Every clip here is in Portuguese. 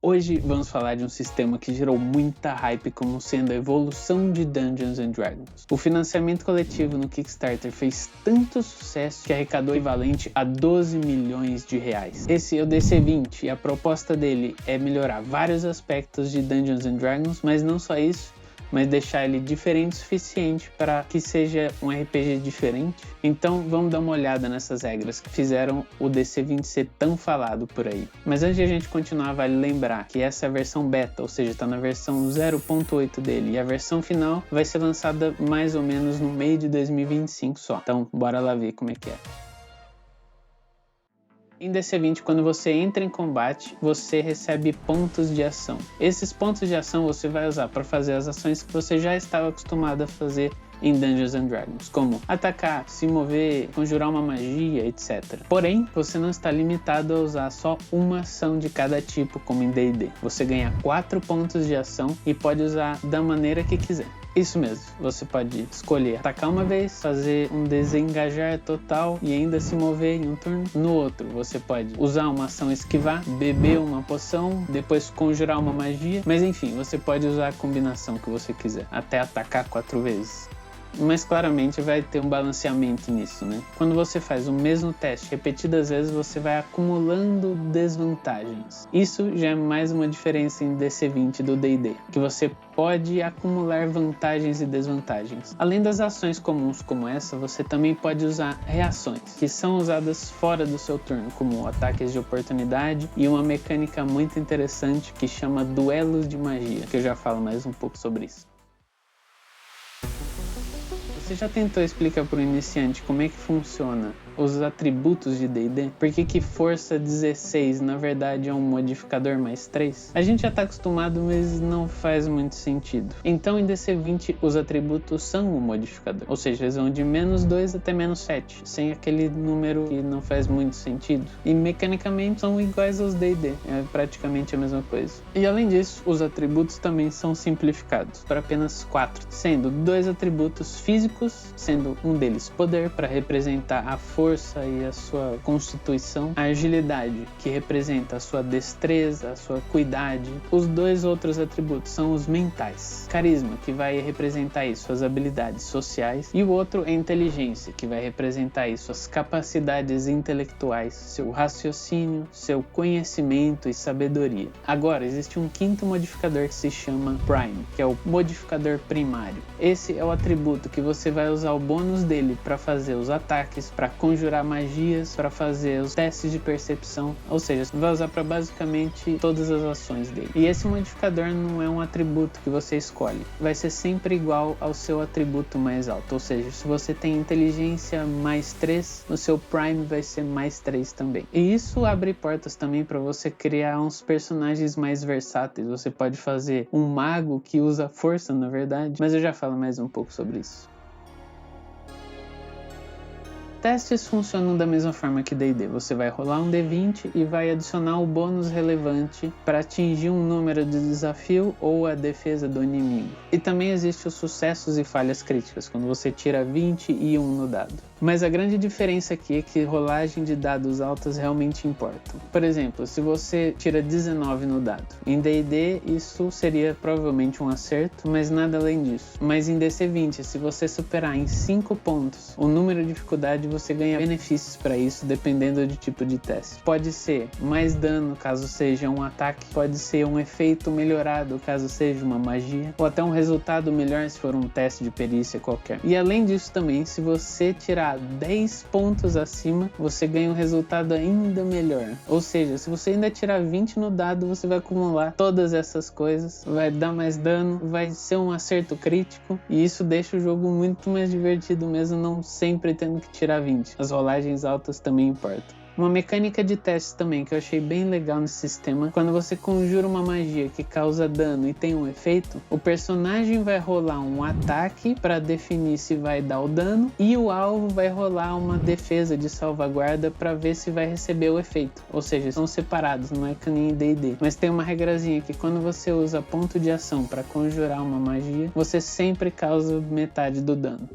Hoje vamos falar de um sistema que gerou muita hype como sendo a evolução de Dungeons & Dragons. O financiamento coletivo no Kickstarter fez tanto sucesso que arrecadou o equivalente a 12 milhões de reais. Esse é o DC20 e a proposta dele é melhorar vários aspectos de Dungeons & Dragons, mas não só isso, mas deixar ele diferente o suficiente para que seja um RPG diferente. Então vamos dar uma olhada nessas regras que fizeram o DC20 ser tão falado por aí. Mas antes de a gente continuar, vale lembrar que essa é a versão beta, ou seja, está na versão 0.8 dele, e a versão final vai ser lançada mais ou menos no meio de 2025 só. Então bora lá ver como é que é. Em DC20, quando você entra em combate, você recebe pontos de ação. Esses pontos de ação você vai usar para fazer as ações que você já estava acostumado a fazer em Dungeons & Dragons, como atacar, se mover, conjurar uma magia, etc. Porém, você não está limitado a usar só uma ação de cada tipo, como em D&D. Você ganha 4 pontos de ação e pode usar da maneira que quiser. Isso mesmo, você pode escolher atacar uma vez, fazer um desengajar total e ainda se mover em um turno. No outro, você pode usar uma ação esquivar, beber uma poção, depois conjurar uma magia. Mas enfim, você pode usar a combinação que você quiser, até atacar 4 vezes. Mas claramente vai ter um balanceamento nisso, né? Quando você faz o mesmo teste repetidas vezes, você vai acumulando desvantagens. Isso já é mais uma diferença em DC20 do D&D, que você pode acumular vantagens e desvantagens. Além das ações comuns como essa, você também pode usar reações, que são usadas fora do seu turno, como ataques de oportunidade e uma mecânica muito interessante que chama duelos de magia, que eu já falo mais um pouco sobre isso. Você já tentou explicar para o iniciante como é que funciona os atributos de D&D? Por que força 16 na verdade é um modificador mais 3? A gente já está acostumado, mas não faz muito sentido. Então em DC20 os atributos são um modificador, ou seja, eles vão de -2 até -7, sem aquele número que não faz muito sentido. E mecanicamente são iguais aos D&D, é praticamente a mesma coisa. E além disso, os atributos também são simplificados para apenas 4, sendo 2 atributos físicos, sendo um deles poder, para representar a força e a sua constituição, a agilidade, que representa a sua destreza, a sua cuidade. Os 2 outros atributos são os mentais, carisma, que vai representar isso, suas habilidades sociais, e o outro é inteligência, que vai representar isso, suas capacidades intelectuais, seu raciocínio, seu conhecimento e sabedoria. Agora, existe um quinto modificador que se chama Prime, que é o modificador primário. Esse é o atributo que você vai usar o bônus dele para fazer os ataques, para conjurar magias, para fazer os testes de percepção, ou seja, você vai usar para basicamente todas as ações dele. E esse modificador não é um atributo que você escolhe, vai ser sempre igual ao seu atributo mais alto, ou seja, se você tem inteligência mais 3, o seu Prime vai ser mais 3 também. E isso abre portas também para você criar uns personagens mais versáteis. Você pode fazer um mago que usa força, na verdade, mas eu já falo mais um pouco sobre isso. Testes funcionam da mesma forma que D&D. Você vai rolar um D20 e vai adicionar o bônus relevante para atingir um número de desafio ou a defesa do inimigo. E também existe os sucessos e falhas críticas, quando você tira 20 e 1 no dado. Mas a grande diferença aqui é que rolagem de dados altas realmente importa. Por exemplo, se você tira 19 no dado, em D&D isso seria provavelmente um acerto, mas nada além disso. Mas em DC20, se você superar em 5 pontos o número de dificuldade, você ganha benefícios para isso, dependendo do tipo de teste. Pode ser mais dano, caso seja um ataque, pode ser um efeito melhorado, caso seja uma magia, ou até um resultado melhor se for um teste de perícia qualquer. E além disso também, se você tirar 10 pontos acima, você ganha um resultado ainda melhor. Ou seja, se você ainda tirar 20 no dado, você vai acumular todas essas coisas, vai dar mais dano, vai ser um acerto crítico, e isso deixa o jogo muito mais divertido mesmo, não sempre tendo que tirar 20. As rolagens altas também importam. Uma mecânica de testes também que eu achei bem legal nesse sistema: quando você conjura uma magia que causa dano e tem um efeito, o personagem vai rolar um ataque para definir se vai dar o dano, e o alvo vai rolar uma defesa de salvaguarda para ver se vai receber o efeito. Ou seja, são separados, não é que nem em D&D. Mas tem uma regrazinha que quando você usa ponto de ação para conjurar uma magia, você sempre causa metade do dano.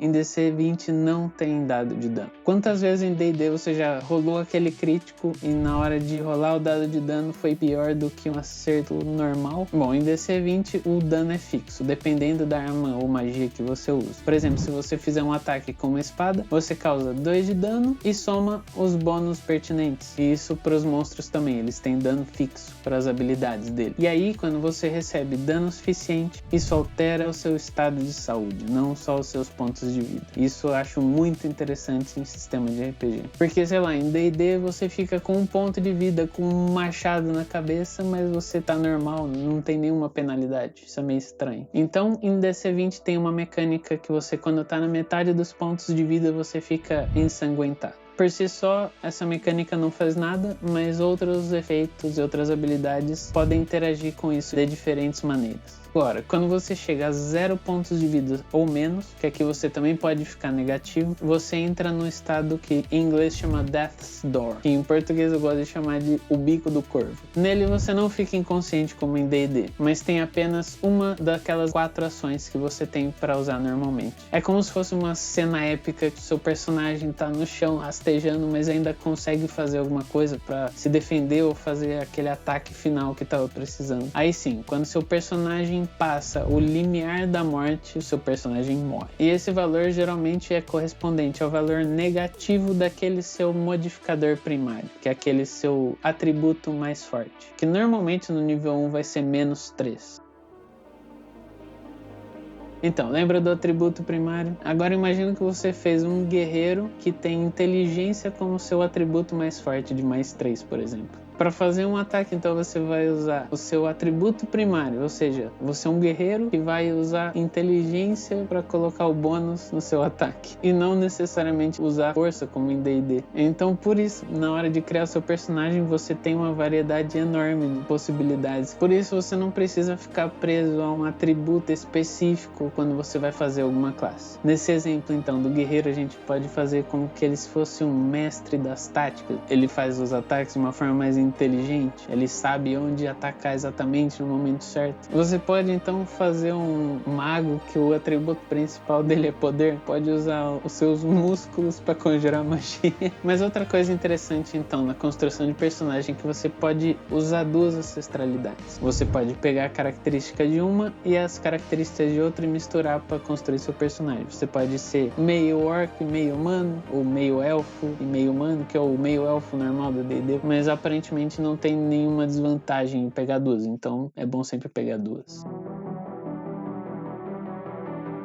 em DC20 não tem dado de dano. Quantas vezes em D&D você já rolou aquele crítico e na hora de rolar o dado de dano foi pior do que um acerto normal? Bom, em DC20 o dano é fixo, dependendo da arma ou magia que você usa. Por exemplo, se você fizer um ataque com uma espada, você causa 2 de dano e soma os bônus pertinentes. E isso para os monstros também, eles têm dano fixo para as habilidades dele. E aí, quando você recebe dano suficiente, isso altera o seu estado de saúde, não só os seus pontos de vida. Isso eu acho muito interessante em sistema de RPG. Porque, sei lá, em D&D você fica com 1 ponto de vida, com um machado na cabeça, mas você tá normal, não tem nenhuma penalidade. Isso é meio estranho. Então, em DC20 tem uma mecânica que você, quando tá na metade dos pontos de vida, você fica ensanguentado. Por si só, essa mecânica não faz nada, mas outros efeitos e outras habilidades podem interagir com isso de diferentes maneiras. Agora, quando você chega a 0 pontos de vida ou menos, que aqui você também pode ficar negativo, você entra no estado que em inglês chama Death's Door, que em português eu gosto de chamar de o bico do corvo. Nele você não fica inconsciente como em D&D, mas tem apenas uma daquelas 4 ações que você tem para usar normalmente. É como se fosse uma cena épica que o seu personagem tá no chão rastejando, mas ainda consegue fazer alguma coisa para se defender ou fazer aquele ataque final que tava precisando. Aí sim, quando seu personagem passa o limiar da morte, o seu personagem morre. E esse valor geralmente é correspondente ao valor negativo daquele seu modificador primário, que é aquele seu atributo mais forte, que normalmente no nível 1 vai ser -3. Então, lembra do atributo primário? Agora imagina que você fez um guerreiro que tem inteligência como seu atributo mais forte de +3, por exemplo. Para fazer um ataque, então você vai usar o seu atributo primário, ou seja, você é um guerreiro que vai usar inteligência para colocar o bônus no seu ataque, e não necessariamente usar força como em D&D. Então, por isso, na hora de criar seu personagem, você tem uma variedade enorme de possibilidades. Por isso, você não precisa ficar preso a um atributo específico quando você vai fazer alguma classe. Nesse exemplo, então, do guerreiro, a gente pode fazer como que ele fosse um mestre das táticas. Ele faz os ataques de uma forma mais inteligente, ele sabe onde atacar exatamente no momento certo. Você pode então fazer um mago que o atributo principal dele é poder, pode usar os seus músculos para conjurar magia. Mas outra coisa interessante então na construção de personagem é que você pode usar 2 ancestralidades. Você pode pegar a característica de uma e as características de outra e misturar para construir seu personagem. Você pode ser meio orc, meio humano, ou meio elfo e meio humano, que é o meio elfo normal do D&D, mas aparentemente não tem nenhuma desvantagem em pegar 2, então é bom sempre pegar 2.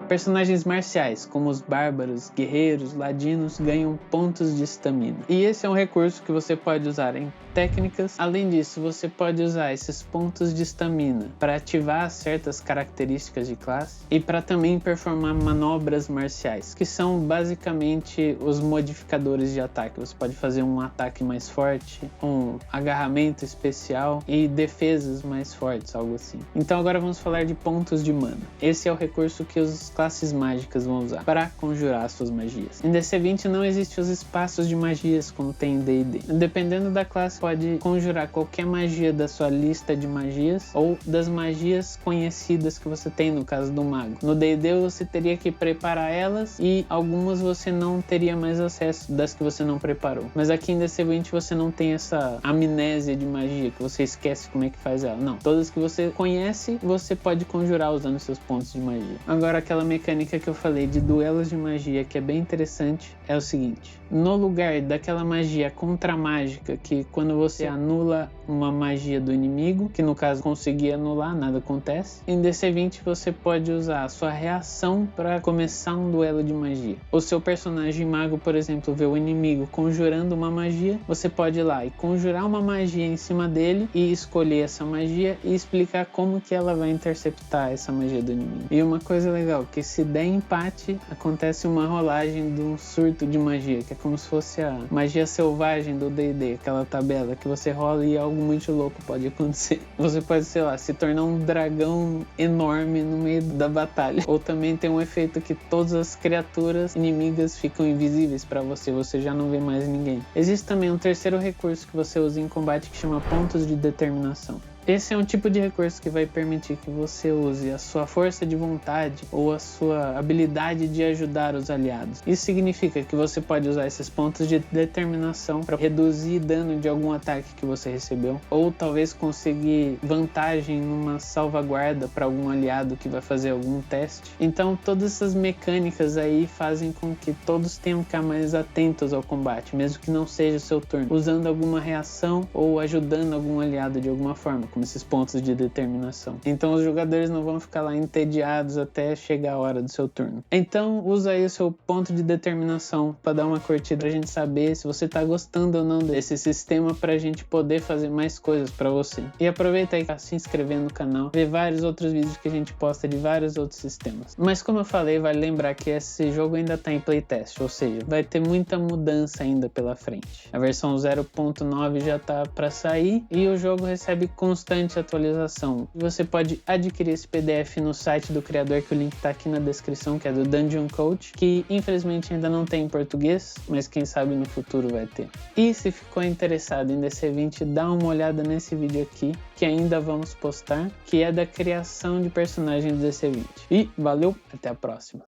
Personagens marciais, como os bárbaros, guerreiros, ladinos, ganham pontos de estamina. E esse é um recurso que você pode usar em técnicas. Além disso, você pode usar esses pontos de estamina para ativar certas características de classe e para também performar manobras marciais, que são basicamente os modificadores de ataque. Você pode fazer um ataque mais forte, um agarramento especial e defesas mais fortes, algo assim. Então agora vamos falar de pontos de mana. Esse é o recurso que os classes mágicas vão usar para conjurar suas magias. Em DC20 não existem os espaços de magias como tem em D&D. Dependendo da classe, pode conjurar qualquer magia da sua lista de magias ou das magias conhecidas que você tem, no caso do mago. No D&D você teria que preparar elas e algumas você não teria mais acesso das que você não preparou. Mas aqui em DC20 você não tem essa amnésia de magia que você esquece como é que faz ela. Não, todas que você conhece você pode conjurar usando seus pontos de magia. Agora aquela mecânica que eu falei de duelos de magia que é bem interessante é o seguinte: no lugar daquela magia contra-mágica que quando você anula uma magia do inimigo, que no caso conseguir anular, nada acontece, em DC20 você pode usar a sua reação para começar um duelo de magia. O seu personagem mago, por exemplo, vê o inimigo conjurando uma magia, você pode ir lá e conjurar uma magia em cima dele e escolher essa magia e explicar como que ela vai interceptar essa magia do inimigo. E uma coisa legal, que se der empate, acontece uma rolagem de um surto de magia, que é como se fosse a magia selvagem do D&D, aquela tabela que você rola e algo muito louco pode acontecer. Você pode, sei lá, se tornar um dragão enorme no meio da batalha. Ou também tem um efeito que todas as criaturas inimigas ficam invisíveis para você, você já não vê mais ninguém. Existe também um terceiro recurso que você usa em combate que chama pontos de determinação. Esse é um tipo de recurso que vai permitir que você use a sua força de vontade ou a sua habilidade de ajudar os aliados. Isso significa que você pode usar esses pontos de determinação para reduzir dano de algum ataque que você recebeu, ou talvez conseguir vantagem numa salvaguarda para algum aliado que vai fazer algum teste. Então todas essas mecânicas aí fazem com que todos tenham que ficar mais atentos ao combate, mesmo que não seja o seu turno, usando alguma reação ou ajudando algum aliado de alguma forma, como esses pontos de determinação. Então os jogadores não vão ficar lá entediados até chegar a hora do seu turno. Então usa aí o seu ponto de determinação para dar uma curtida, pra gente saber se você tá gostando ou não desse sistema, pra gente poder fazer mais coisas para você. E aproveita aí para se inscrever no canal, ver vários outros vídeos que a gente posta de vários outros sistemas. Mas como eu falei, vale lembrar que esse jogo ainda tá em playtest, ou seja, vai ter muita mudança ainda pela frente. A versão 0.9 já tá para sair e o jogo recebe constante atualização. Você pode adquirir esse PDF no site do criador, que o link tá aqui na descrição, que é do Dungeon Coach, que infelizmente ainda não tem em português, mas quem sabe no futuro vai ter. E se ficou interessado em DC20, dá uma olhada nesse vídeo aqui, que ainda vamos postar, que é da criação de personagem do DC20. E valeu, até a próxima!